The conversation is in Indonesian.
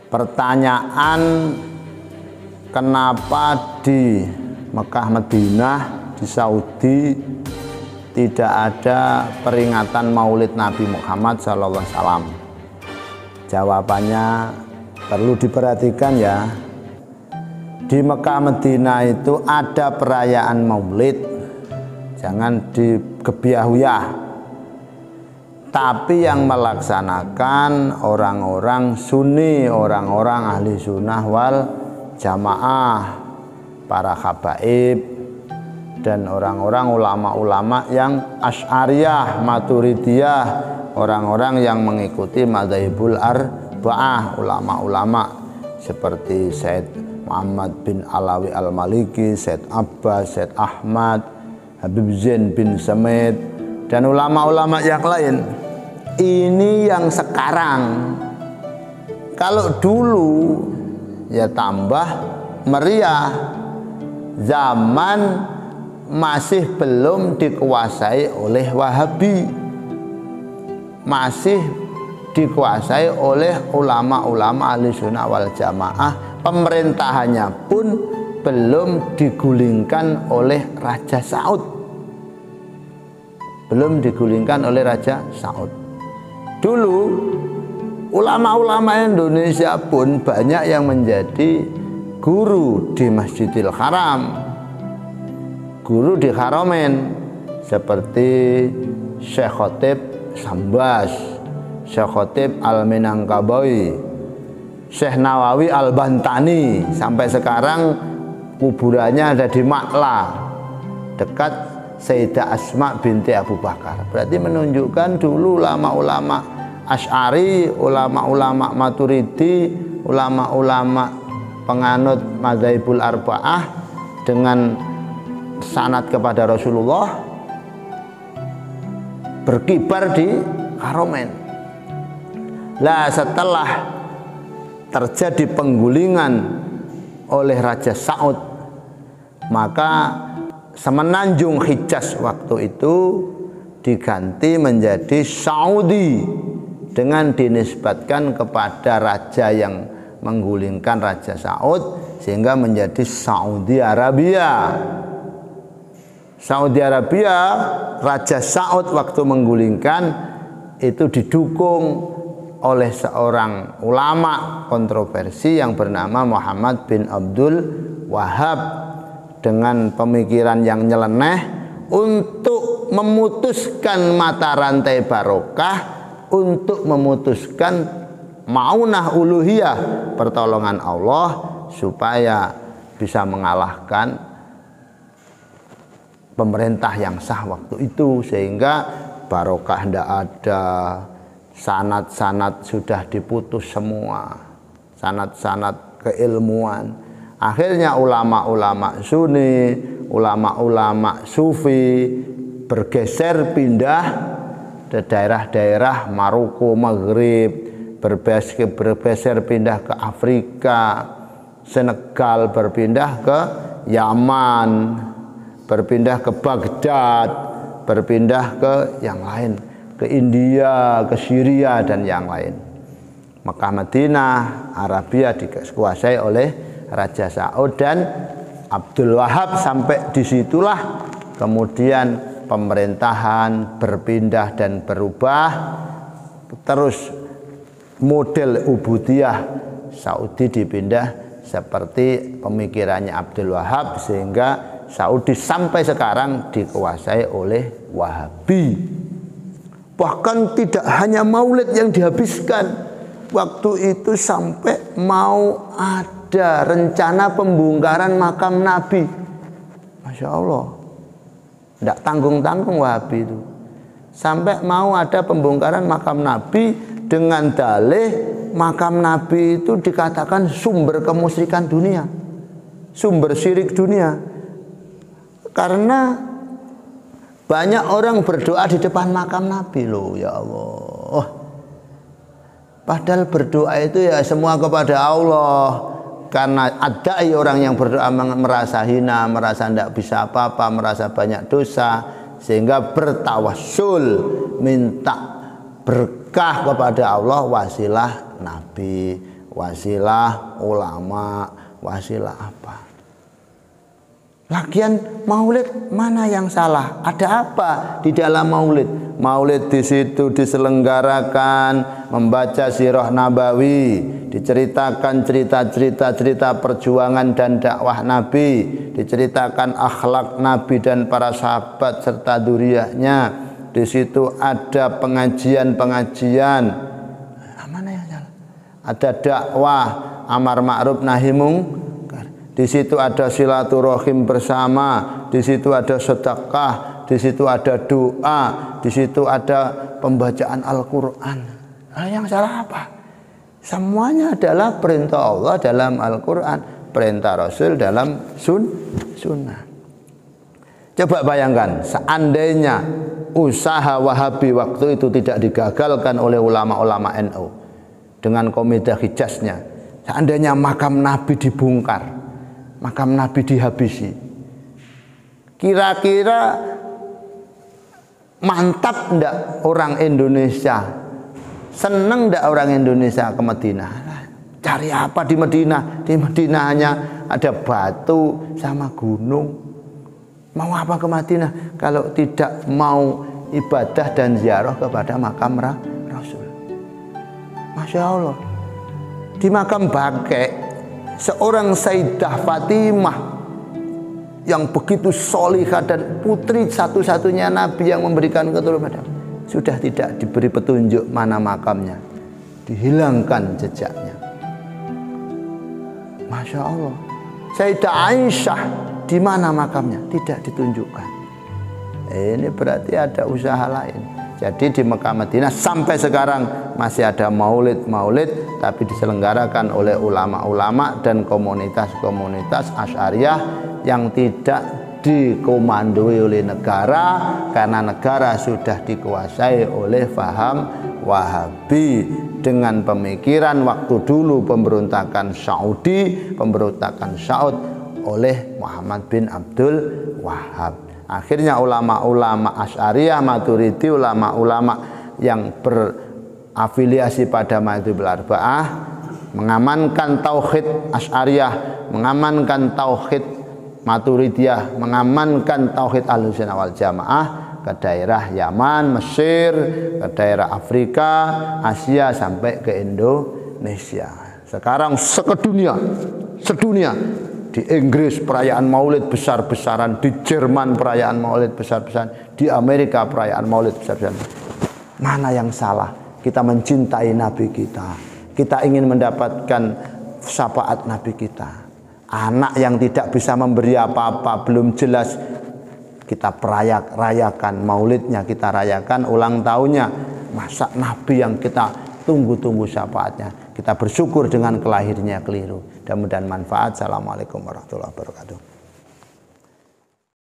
Pertanyaan, kenapa di Mekah Madinah, di Saudi tidak ada peringatan Maulid Nabi Muhammad SAW? Jawabannya perlu diperhatikan ya. Di Mekah Madinah itu ada perayaan Maulid, jangan digebiah-huyah. Tapi yang melaksanakan orang-orang Sunni, orang-orang ahli sunnah wal jamaah, para habaib, dan orang-orang ulama-ulama yang Asy'ariyah, Maturidiyah, orang-orang yang mengikuti madzhabul arba'ah, ulama-ulama seperti Said Muhammad bin Alawi Al-Maliki, Said Abbas, Said Ahmad, Habib Zain bin Samit, dan ulama-ulama yang lain. Ini yang sekarang. Kalau dulu ya tambah meriah, zaman masih belum dikuasai oleh Wahabi, masih dikuasai oleh ulama-ulama ahli sunnah wal jamaah. Pemerintahannya pun belum digulingkan oleh Raja Saud, belum digulingkan oleh Raja Saud. Dulu ulama-ulama Indonesia pun banyak yang menjadi guru di Masjidil Haram, guru di Haramain, seperti Syekh Khotib Sambas, Syekh Khotib Al-Minangkabawi, Syekh Nawawi Al-Bantani. Sampai sekarang kuburannya ada di Makla, dekat Sayyidah Asma binti Abu Bakar. Berarti menunjukkan dulu ulama-ulama Asy'ari, ulama-ulama Maturidi, ulama-ulama penganut madzhabul arba'ah dengan sanad kepada Rasulullah berkibar di Haramain. Lah setelah terjadi penggulingan oleh Raja Saud, maka semenanjung Hijaz waktu itu diganti menjadi Saudi dengan dinisbatkan kepada raja yang menggulingkan Raja Saud, sehingga menjadi Saudi Arabia. Saudi Arabia, Raja Saud waktu menggulingkan itu didukung oleh seorang ulama kontroversi yang bernama Muhammad bin Abdul Wahab, dengan pemikiran yang nyeleneh untuk memutuskan mata rantai barokah, untuk memutuskan maunah uluhiyah, pertolongan Allah, supaya bisa mengalahkan pemerintah yang sah waktu itu, sehingga barokah tidak ada, sanad-sanad sudah diputus semua, sanad-sanad keilmuan. Akhirnya ulama-ulama Sunni, ulama-ulama Sufi bergeser pindah ke daerah-daerah Maroko, Maghrib, bergeser pindah ke Afrika, Senegal, berpindah ke Yaman, berpindah ke Baghdad, berpindah ke yang lain, ke India, ke Syria, dan yang lain. Mekah Madinah, Arabia dikuasai oleh Raja Saud dan Abdul Wahab. Sampai disitulah kemudian pemerintahan berpindah dan berubah. Terus model ubudiyah Saudi dipindah seperti pemikirannya Abdul Wahab, sehingga Saudi sampai sekarang dikuasai oleh Wahabi. Bahkan tidak hanya maulid yang dihabiskan, waktu itu sampai mau ada rencana pembongkaran makam Nabi. Masya Allah, tidak tanggung-tanggung Wahabi itu. Sampai mau ada pembongkaran makam Nabi dengan dalih makam Nabi itu dikatakan sumber kemusyrikan dunia, sumber syirik dunia. Karena banyak orang berdoa di depan makam Nabi loh, ya Allah. Padahal berdoa itu ya semua kepada Allah. Karena ada orang yang berdoa merasa hina, merasa tidak bisa apa-apa, merasa banyak dosa, sehingga bertawassul, minta berkah kepada Allah, wasilah Nabi, wasilah ulama, wasilah apa. Lagian maulid mana yang salah? Ada apa di dalam maulid? Maulid di situ diselenggarakan membaca sirah nabawi, diceritakan cerita perjuangan dan dakwah Nabi, diceritakan akhlak Nabi dan para sahabat serta dzurriyyahnya. Di situ ada pengajian. Mana yang salah? Ada dakwah amar ma'ruf nahi mungkar. Di situ ada silaturahim bersama, di situ ada sedekah, di situ ada doa, di situ ada pembacaan Al-Qur'an. Nah, yang salah apa? Semuanya adalah perintah Allah dalam Al-Qur'an, perintah Rasul dalam sunnah. Coba bayangkan, seandainya usaha Wahabi waktu itu tidak digagalkan oleh ulama-ulama NU dengan Komidah Hijaznya, seandainya makam Nabi dibongkar, makam Nabi dihabisi, kira-kira mantap ndak orang Indonesia? Seneng ndak orang Indonesia ke Madinah? Cari apa di Madinah? Di Madinah hanya ada batu sama gunung. Mau apa ke Madinah kalau tidak mau ibadah dan ziarah kepada makam Rasul? Masya Allah. Di makam Baqi' seorang Sayyidah Fatimah yang begitu solihah dan putri satu-satunya Nabi yang memberikan keturunan sudah tidak diberi petunjuk mana makamnya, dihilangkan jejaknya. Masya Allah. Sayyidah Aisyah di mana makamnya tidak ditunjukkan. Ini berarti ada usaha lain. Jadi di Mekah Madinah sampai sekarang masih ada maulid tapi diselenggarakan oleh ulama-ulama dan komunitas-komunitas Asy'ariyah yang tidak dikomandoi oleh negara, karena negara sudah dikuasai oleh faham Wahabi dengan pemikiran waktu dulu pemberontakan Saud oleh Muhammad bin Abdul Wahab. Akhirnya ulama-ulama Asy'ariyah, Maturidi, ulama-ulama yang berafiliasi pada Madhhabul Arba'ah mengamankan tauhid Asy'ariyah, mengamankan tauhid Maturidiyah, mengamankan tauhid Ahlussunnah wal Jamaah ke daerah Yaman, Mesir, ke daerah Afrika, Asia sampai ke Indonesia. Sekarang sedunia di Inggris perayaan maulid besar-besaran, di Jerman perayaan maulid besar-besaran, di Amerika perayaan maulid besar-besaran. Mana yang salah? Kita mencintai Nabi kita, kita ingin mendapatkan syafaat Nabi kita. Anak yang tidak bisa memberi apa-apa, belum jelas, kita rayakan maulidnya, kita rayakan ulang tahunnya. Masa Nabi yang kita tunggu-tunggu syafaatnya, kita bersyukur dengan kelahirnya keliru. Mudah-mudahan manfaat. Assalamualaikum warahmatullahi wabarakatuh.